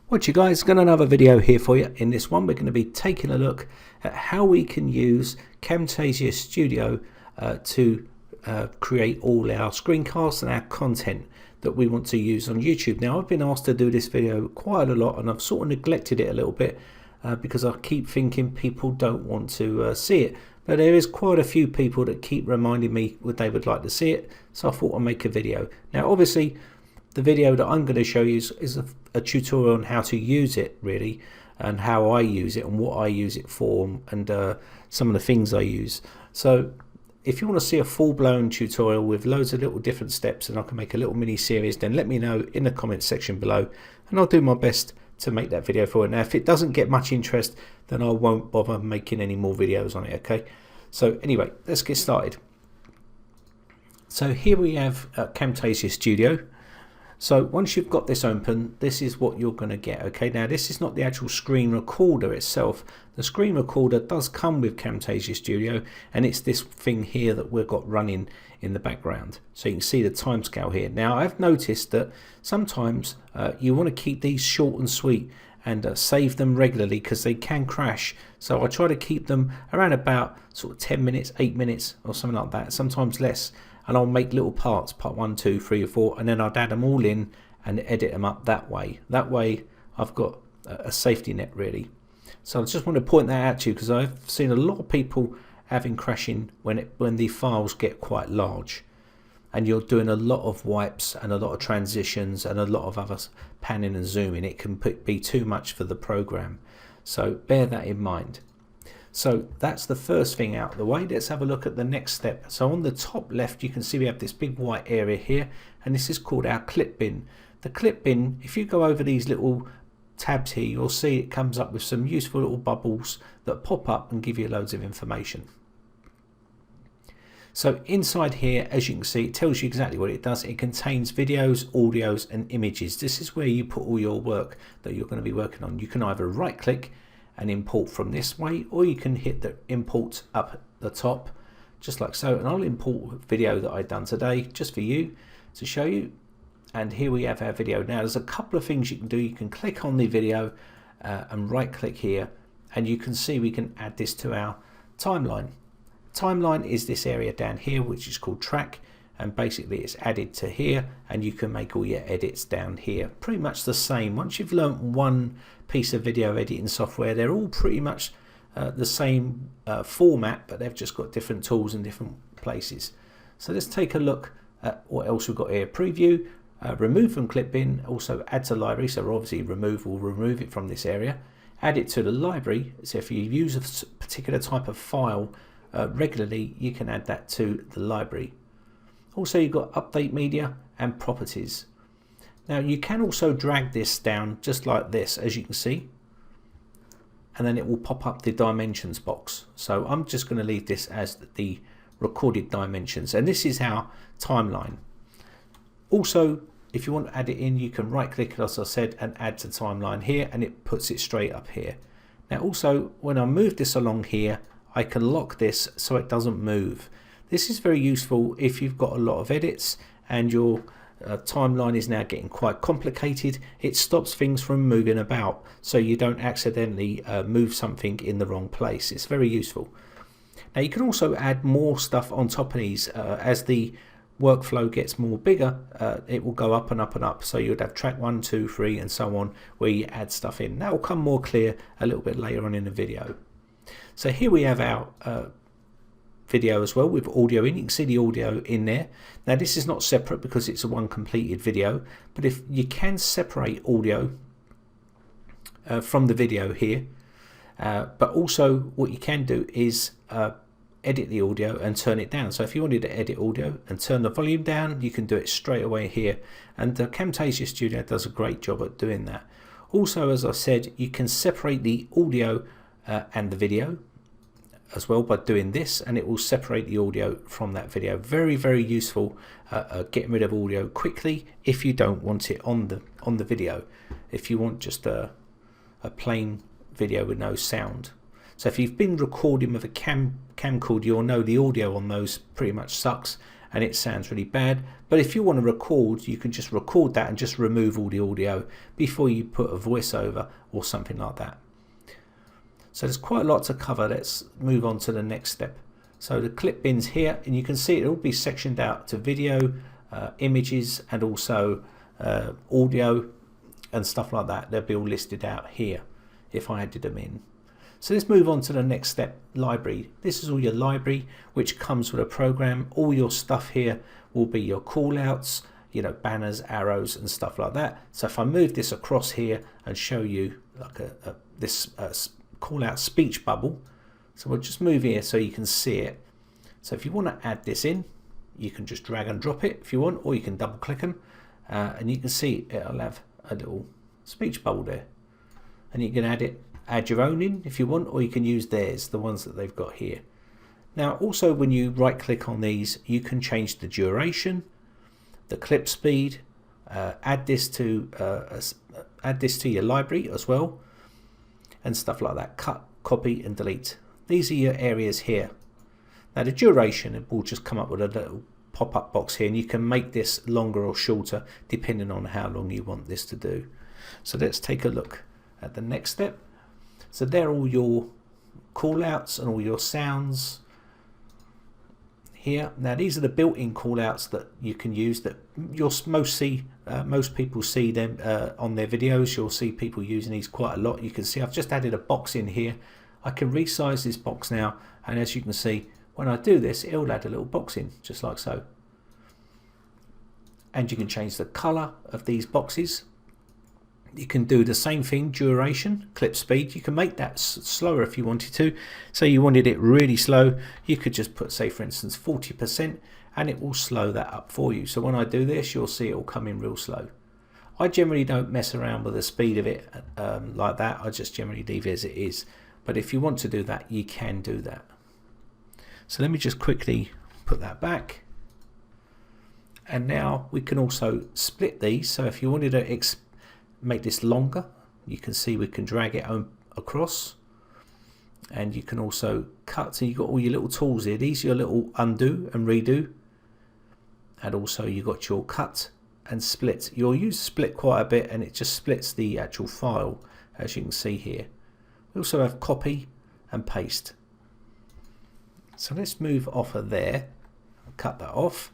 What you guys, got another video here for you. In this one we're going to be taking a look at how we can use Camtasia Studio to create all our screencasts and our content that we want to use on YouTube. Now I've been asked to do this video quite a lot and I've sort of neglected it a little bit because I keep thinking people don't want to see it, but there is quite a few people that keep reminding me that they would like to see it, so I thought I'd make a video. Now obviously the video that I'm going to show you is a tutorial on how to use it really, and how I use it and what I use it for, and some of the things I use. So if you want to see a full-blown tutorial with loads of little different steps and I can make a little mini series, then let me know in the comments section below and I'll do my best to make that video for it. Now if it doesn't get much interest, then I won't bother making any more videos on it, okay? So anyway, let's get started. So here we have Camtasia Studio. So once you've got this open, this is what you're going to get. Okay, now this is not the actual screen recorder itself. The screen recorder does come with Camtasia Studio, and it's this thing here that we've got running in the background. So you can see the timescale here. Now I've noticed that sometimes you want to keep these short and sweet and save them regularly because they can crash. So I try to keep them around about sort of 10 minutes, 8 minutes or something like that, sometimes less. And I'll make little parts, part 1, 2, 3 or 4, and then I'd add them all in and edit them up that way. That way I've got a safety net really. So I just want to point that out to you because I've seen a lot of people having crashing when the files get quite large and you're doing a lot of wipes and a lot of transitions and a lot of other panning and zooming. It can be too much for the program, so bear that in mind. So that's the first thing out of the way. Let's have a look at the next step. So on the top left you can see we have this big white area here, and this is called our clip bin. The clip bin, if you go over these little tabs here, you'll see it comes up with some useful little bubbles that pop up and give you loads of information. So inside here, as you can see, it tells you exactly what it does. It contains videos, audios and images. This is where you put all your work that you're going to be working on. You can either right click and import from this way, or you can hit the import up at the top just like so, and I'll import a video that I've done today just for you to show you. And here we have our video. Now there's a couple of things you can do. You can click on the video and right click here, and you can see we can add this to our timeline. Timeline is this area down here which is called track, and basically it's added to here, and you can make all your edits down here. Pretty much the same. Once you've learnt one piece of video editing software, they're all pretty much the same format, but they've just got different tools in different places. So let's take a look at what else we've got here. Preview, remove from clip bin, also add to library. So obviously we'll remove it from this area, add it to the library. So if you use a particular type of file regularly, you can add that to the library. Also you've got update media and properties. Now you can also drag this down just like this, as you can see, and then it will pop up the dimensions box. So I'm just going to leave this as the recorded dimensions, and this is our timeline. Also if you want to add it in, you can right click, as I said, and add to timeline here, and it puts it straight up here. Now also when I move this along here, I can lock this so it doesn't move. This is very useful if you've got a lot of edits and your timeline is now getting quite complicated. It stops things from moving about so you don't accidentally move something in the wrong place. It's very useful. Now you can also add more stuff on top of these. As the workflow gets more bigger, it will go up and up and up. So you'd have track 1, 2, 3 and so on, where you add stuff in. That will come more clear a little bit later on in the video. So here we have our video as well with audio in. You can see the audio in there. Now this is not separate because it's a one completed video, but if you can separate audio from the video here, but also what you can do is edit the audio and turn it down. So if you wanted to edit audio and turn the volume down, you can do it straight away here, and Camtasia Studio does a great job at doing that. Also, as I said, you can separate the audio and the video as well by doing this, and it will separate the audio from that video. Very useful getting rid of audio quickly if you don't want it on the video, if you want just a plain video with no sound. So if you've been recording with a camcorder, you'll know the audio on those pretty much sucks, and it sounds really bad. But if you want to record, you can just record that and just remove all the audio before you put a voiceover or something like that. So there's quite a lot to cover. Let's move on to the next step. So the clip bins here, and you can see it'll be sectioned out to video, images, and also audio and stuff like that. They'll be all listed out here if I added them in. So let's move on to the next step, library. This is all your library, which comes with a program. All your stuff here will be your callouts, you know, banners, arrows, and stuff like that. So if I move this across here and show you like this callout speech bubble, so we'll just move here so you can see it. So if you want to add this in, you can just drag and drop it if you want, or you can double click them, and you can see it'll have a little speech bubble there, and you can add your own in if you want, or you can use theirs, the ones that they've got here. Now also, when you right click on these, you can change the duration, the clip speed, add this to your library as well, and stuff like that. Cut, copy, and delete. These are your areas here. Now the duration, it will just come up with a little pop-up box here, and you can make this longer or shorter depending on how long you want this to do. So let's take a look at the next step. So there are all your callouts and all your sounds here. Now these are the built-in callouts that you can use, that most people see them on their videos. You'll see people using these quite a lot. You can see I've just added a box in here. I can resize this box now, and as you can see, when I do this, it'll add a little box in, just like so. And you can change the color of these boxes. You can do the same thing, duration, clip speed. You can make that slower if you wanted to. Say you wanted it really slow, you could just put, say for instance, 40%, and it will slow that up for you. So when I do this, you'll see it will come in real slow. I generally don't mess around with the speed of it like that. I just generally leave it as it is. But if you want to do that, you can do that. So let me just quickly put that back. And now we can also split these. So if you wanted to make this longer, you can see we can drag it across, and you can also cut. So you've got all your little tools here. These are your little undo and redo, and also you've got your cut and split. You'll use split quite a bit, and it just splits the actual file, as you can see here. We also have copy and paste. So let's move off of there, cut that off.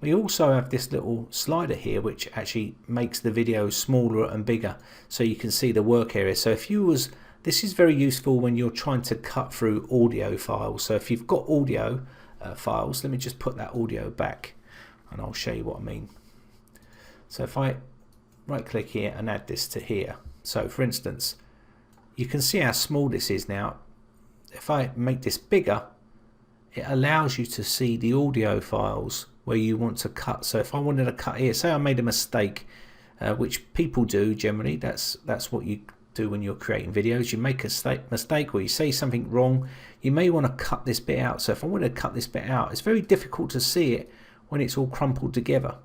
We also have this little slider here, which actually makes the video smaller and bigger, so you can see the work area. So if you was, this is very useful when you're trying to cut through audio files. So if you've got audio files, let me just put that audio back, and I'll show you what I mean. So if I right click here and add this to here, so for instance, you can see how small this is now. If I make this bigger, it allows you to see the audio files where you want to cut. So if I wanted to cut here, say I made a mistake, which people do generally, that's what you do when you're creating videos. You make a mistake, or you say something wrong, you may want to cut this bit out. So if I want to cut this bit out, it's very difficult to see it when it's all crumpled together,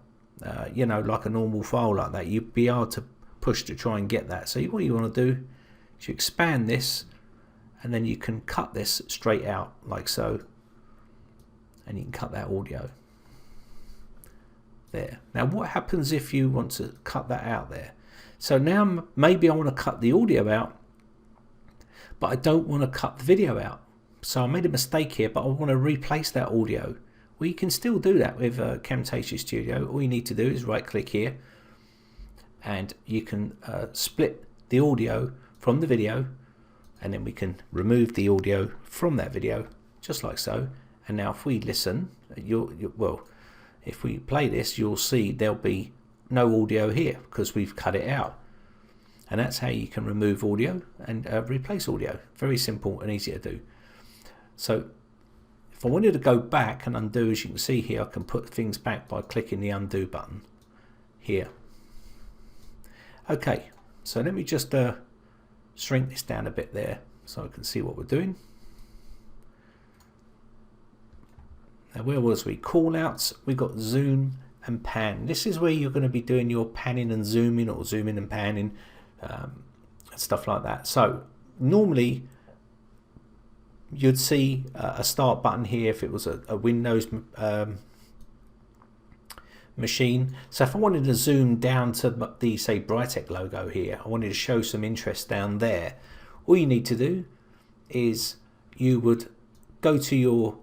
you know, like a normal file like that. You'd be able to push to try and get that. So what you want to do is you expand this, and then you can cut this straight out like so, and you can cut that audio there. Now what happens if you want to cut that out there? So now maybe I want to cut the audio out, but I don't want to cut the video out. So I made a mistake here, but I want to replace that audio. Well, you can still do that with Camtasia Studio. All you need to do is right click here, and you can split the audio from the video, and then we can remove the audio from that video, just like so. And now if we listen, well, if we play this, you'll see there'll be no audio here because we've cut it out. And that's how you can remove audio and replace audio. Very simple and easy to do. So if I wanted to go back and undo, as you can see here, I can put things back by clicking the undo button here. Okay, so let me just shrink this down a bit there so I can see what we're doing. Now where was we? Callouts. We got zoom and pan. This is where you're going to be doing your panning and zooming, or zooming and panning, and stuff like that. So normally you'd see a start button here if it was a Windows machine. So if I wanted to zoom down to the, say, Brightech logo here, I wanted to show some interest down there, all you need to do is you would go to your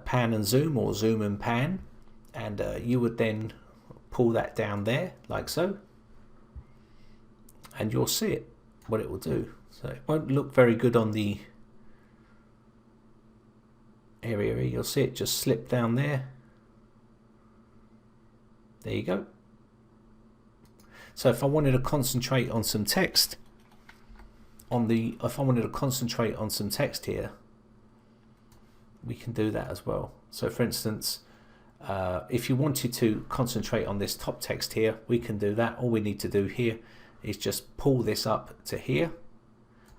pan and zoom, or zoom and pan, and you would then pull that down there like so, and you'll see it, what it will do. So it won't look very good on the area here. You'll see it just slip down there. There you go. So if I wanted to concentrate on some text here, we can do that as well. So for instance, if you wanted to concentrate on this top text here, we can do that. All we need to do here is just pull this up to here.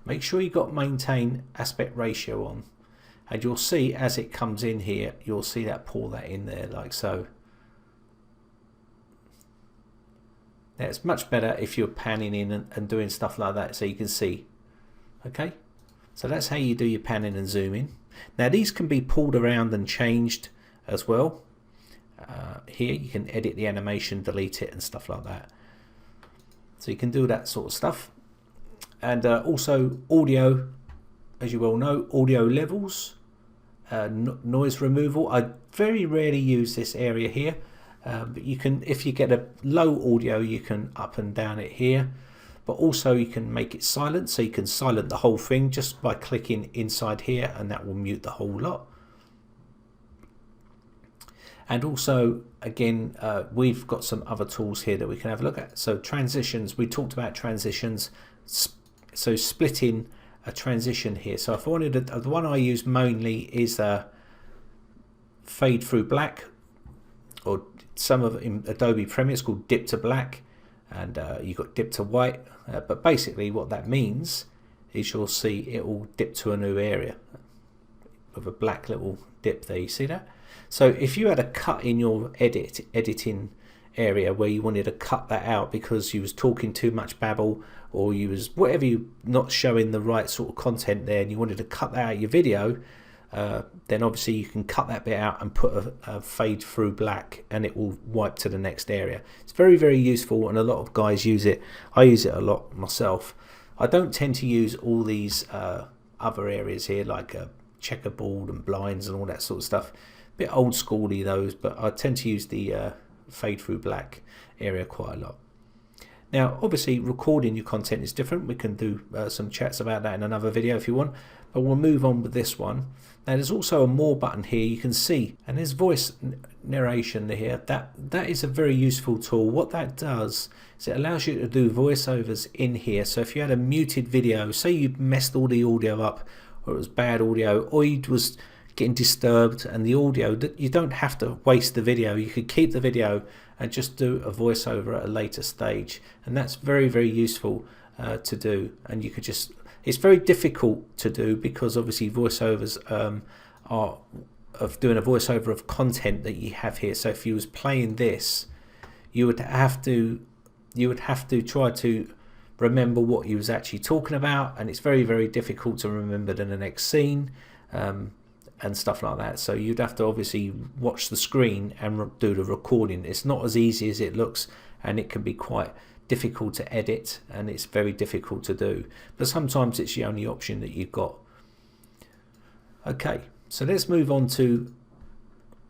Make sure you've got maintain aspect ratio on, and you'll see as it comes in here, you'll see that pull that in there like so. Now it's much better if you're panning in and doing stuff like that, so you can see. Okay, so that's how you do your panning and zooming. Now these can be pulled around and changed as well. Here you can edit the animation, delete it and stuff like that. So you can do that sort of stuff. And also audio, as you well know, audio levels, noise removal. I very rarely use this area here, but you can, if you get a low audio, you can up and down it here. But also you can make it silent, so you can silent the whole thing just by clicking inside here, and that will mute the whole lot. And also, again, we've got some other tools here that we can have a look at. So transitions, we talked about transitions. So splitting a transition here. So if I wanted the one I use mainly is fade through black, or some of in Adobe Premiere it's called dip to black, and you've got dip to white. But basically what that means is you'll see it will dip to a new area with a black little dip there. You see that? So if you had a cut in your editing area where you wanted to cut that out because you was talking too much babble, or you was whatever, you not showing the right sort of content there, and you wanted to cut that out of your video, then obviously you can cut that bit out and put a fade through black, and it will wipe to the next area. It's very, very useful, and a lot of guys use it. I use it a lot myself. I don't tend to use all these other areas here, like checkerboard and blinds and all that sort of stuff. A bit old schooly those, but I tend to use the fade through black area quite a lot. Now obviously recording your content is different. We can do some chats about that in another video if you want, but we'll move on with this one. Now there's also a more button here you can see, and there's voice narration here. That is a very useful tool. What that does is it allows you to do voiceovers in here. So if you had a muted video, say you messed all the audio up, or it was bad audio, or you was getting disturbed and the audio, that you don't have to waste the video. You could keep the video and just do a voiceover at a later stage, and that's very, very useful to do. And you could just, it's very difficult to do because obviously voiceovers are of doing a voiceover of content that you have here. So if you was playing this, you would have to try to remember what you was actually talking about, and it's very, very difficult to remember the next scene and stuff like that. So you'd have to obviously watch the screen and do the recording. It's not as easy as it looks, and it can be quite difficult to edit, and it's very difficult to do, but sometimes it's the only option that you've got. Okay, so let's move on to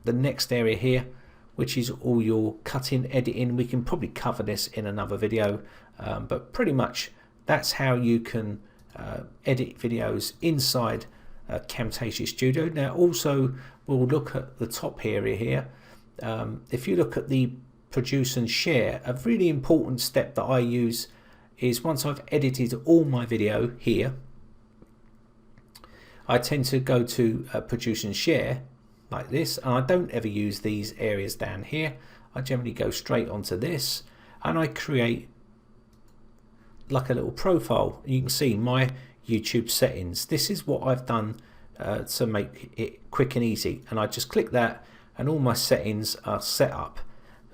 the next area here, which is all your cutting, editing. We can probably cover this in another video, but pretty much that's how you can edit videos inside Camtasia Studio. Now also we'll look at the top area here. If you look at the produce and share, a really important step that I use is once I've edited all my video here, I tend to go to produce and share like this, and I don't ever use these areas down here. I generally go straight onto this, and I create like a little profile. You can see my YouTube settings. This is what I've done to make it quick and easy, and I just click that, and all my settings are set up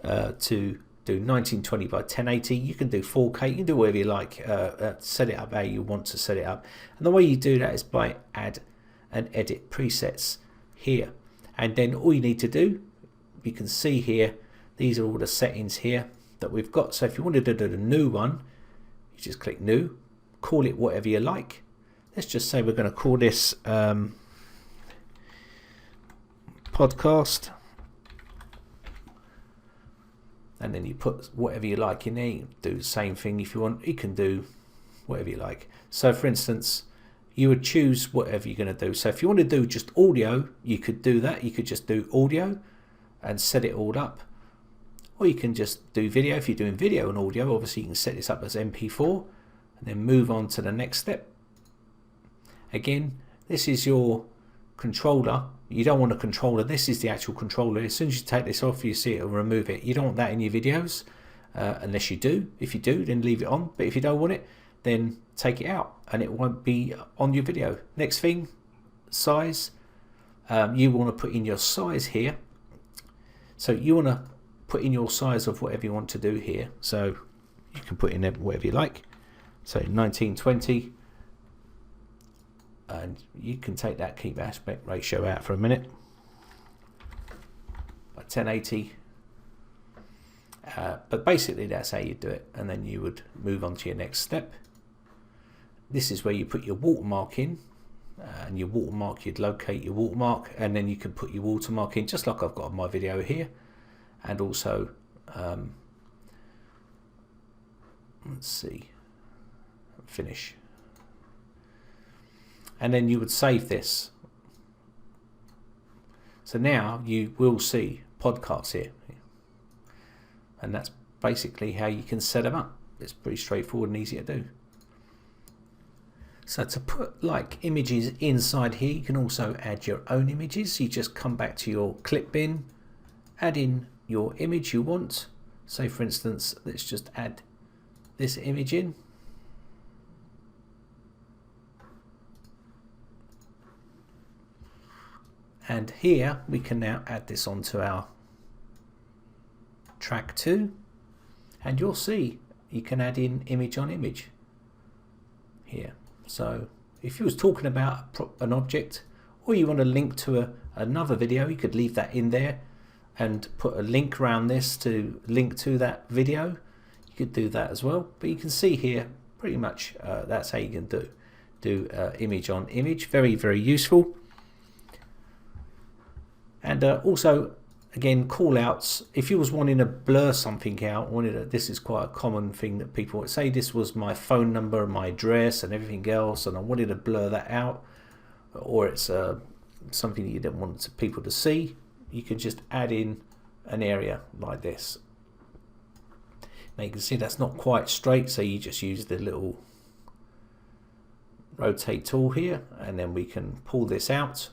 to do 1920 by 1080. You can do 4K, you can do whatever you like, set it up how you want to set it up. And the way you do that is by add and edit presets here, and then all you need to do, you can see here these are all the settings here that we've got. So if you wanted to do the new one, you just click new, call it whatever you like. Let's just say we're going to call this podcast, and then you put whatever you like in there. You do the same thing if you want. You can do whatever you like. So for instance, you would choose whatever you're going to do. So if you want to do just audio, you could do that. You could just do audio and set it all up, or you can just do video. If you're doing video and audio, obviously you can set this up as MP4 and then move on to the next step. Again, this is your controller. You don't want a controller. This is the actual controller. As soon as you take this off, you see it will remove it. You don't want that in your videos unless you do. If you do, then leave it on. But if you don't want it, then take it out and it won't be on your video. Next thing, size. You want to put in your size here. So you want to put in your size of whatever you want to do here. So you can put in whatever you like. So 1920. And you can take that, keep aspect ratio out for a minute. 1080. But basically that's how you do it, and then you would move on to your next step. This is where you put your watermark in, and your watermark, you'd locate your watermark, and then you can put your watermark in just like I've got on my video here. And also let's see, finish. And then you would save this. So now you will see podcasts here. And that's basically how you can set them up. It's pretty straightforward and easy to do. So to put like images inside here, you can also add your own images. You just come back to your clip bin, add in your image you want. Say for instance, let's just add this image in. And here we can now add this onto our track 2, and you'll see you can add in image on image here. So if you was talking about an object, or you want to link to another video, you could leave that in there and put a link around this to link to that video. You could do that as well. But you can see here pretty much that's how you can do image on image. Very, very useful. And also, again, call outs. If you was wanting to blur something out, this is quite a common thing that people would say, this was my phone number, my address and everything else, and I wanted to blur that out, or it's something that you don't want people to see, you can just add in an area like this. Now you can see that's not quite straight, so you just use the little rotate tool here, and then we can pull this out.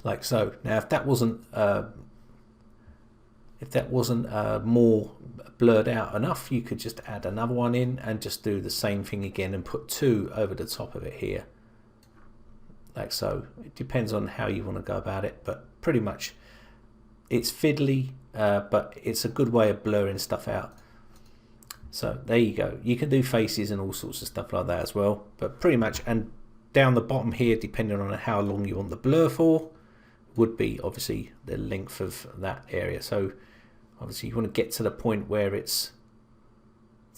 Like so. Now, if that wasn't more blurred out enough, you could just add another one in and just do the same thing again and put 2 over the top of it here, like so. It depends on how you want to go about it, but pretty much it's fiddly, but it's a good way of blurring stuff out. So there you go. You can do faces and all sorts of stuff like that as well, but pretty much. And down the bottom here, depending on how long you want the blur for, would be obviously the length of that area. So obviously you want to get to the point where it's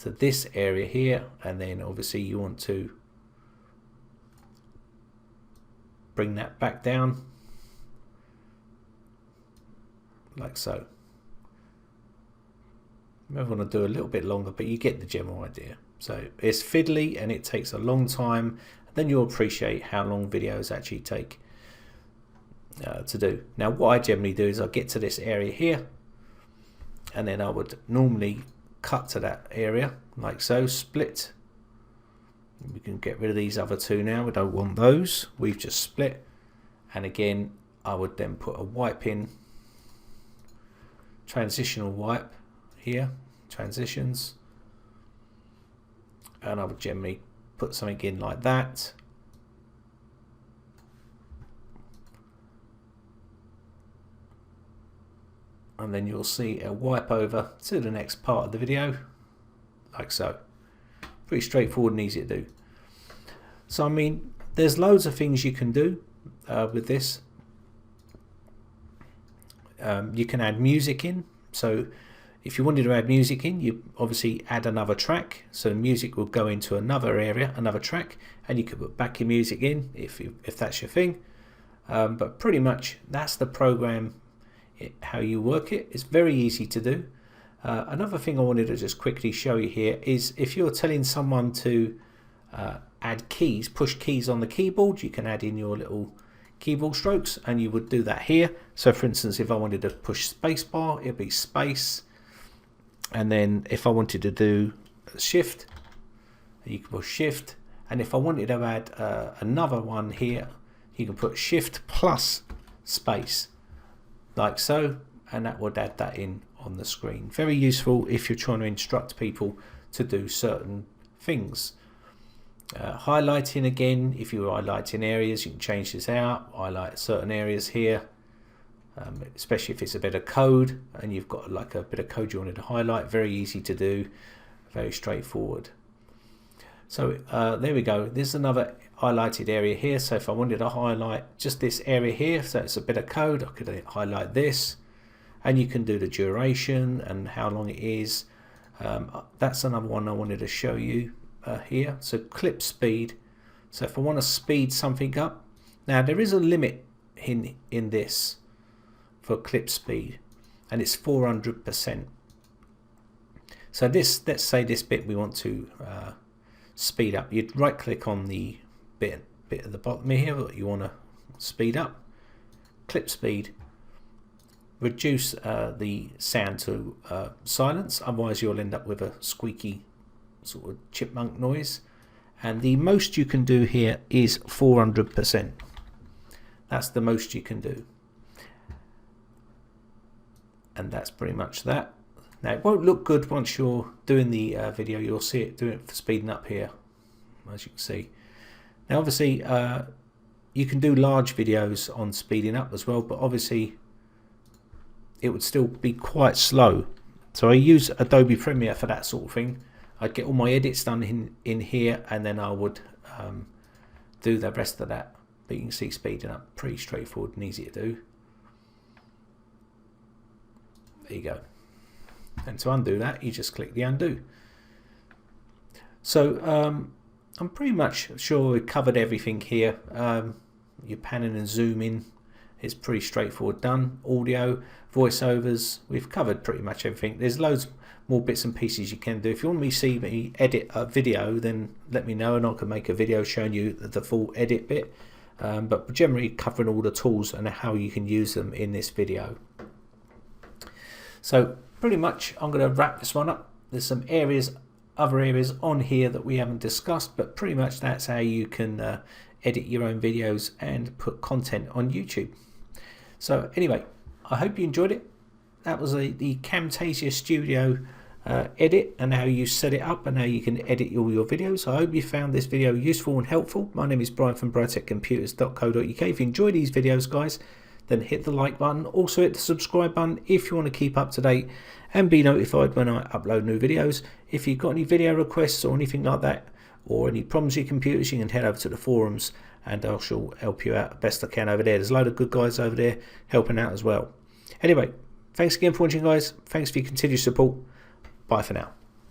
to this area here, and then obviously you want to bring that back down like so. I want to do a little bit longer, but you get the general idea. So it's fiddly and it takes a long time, and then you'll appreciate how long videos actually take to do. Now what I generally do is I get to this area here, and then I would normally cut to that area like so, split. We can get rid of these other 2 now, we don't want those, we've just split. And again, I would then put a wipe in, transitional wipe here, transitions, and I would generally put something in like that. And then you'll see a wipe over to the next part of the video, like so. Pretty straightforward and easy to do. So I mean, there's loads of things you can do with this. You can add music in. So if you wanted to add music in, you obviously add another track, so the music will go into another area, another track, and you could put backing music in if that's your thing. But pretty much that's the program, how you work it. It's very easy to do. Another thing I wanted to just quickly show you here is if you're telling someone to add keys, push keys on the keyboard, you can add in your little keyboard strokes, and you would do that here. So for instance, if I wanted to push spacebar, it'd be space, and then if I wanted to do shift, you can push shift, and if I wanted to add another one here, you can put shift plus space, like so, and that would add that in on the screen. Very useful if you're trying to instruct people to do certain things. Highlighting, again, if you're highlighting areas, you can change this out, highlight certain areas here, especially if it's a bit of code and you've got like a bit of code you wanted to highlight. Very easy to do, very straightforward. So there we go. There's another highlighted area here. So if I wanted to highlight just this area here, so it's a bit of code, I could highlight this, and you can do the duration and how long it is. That's another one I wanted to show you here. So clip speed. So if I want to speed something up, now there is a limit in this for clip speed, and it's 400%. So this, let's say this bit we want to speed up. You'd right click on the bit at the bottom here that you want to speed up, clip speed, reduce the sound to silence, otherwise you'll end up with a squeaky sort of chipmunk noise. And the most you can do here is 400%. That's the most you can do, and that's pretty much that. Now it won't look good once you're doing the video. You'll see it doing it for speeding up here, as you can see. Now obviously you can do large videos on speeding up as well, but obviously it would still be quite slow. So I use Adobe Premiere for that sort of thing. I'd get all my edits done in here, and then I would do the rest of that. But you can see speeding up, pretty straightforward and easy to do. There you go. And to undo that, you just click the undo. So I'm pretty much sure we've covered everything here. Your panning and zooming is pretty straightforward done. Audio, voiceovers, we've covered pretty much everything. There's loads more bits and pieces you can do. If you want me to see me edit a video, then let me know and I can make a video showing you the full edit bit. But generally covering all the tools and how you can use them in this video. So pretty much I'm going to wrap this one up. There's some areas, other areas on here that we haven't discussed, but pretty much that's how you can edit your own videos and put content on YouTube. So anyway, I hope you enjoyed it. That was the Camtasia Studio edit and how you set it up and how you can edit all your videos. I hope you found this video useful and helpful. My name is Brian from briteccomputers.co.uk. If you enjoy these videos, guys, then hit the like button. Also hit the subscribe button if you want to keep up to date and be notified when I upload new videos. If you've got any video requests or anything like that, or any problems with your computers, you can head over to the forums and I shall help you out the best I can over there. There's a load of good guys over there helping out as well. Anyway, thanks again for watching, guys. Thanks for your continued support. Bye for now.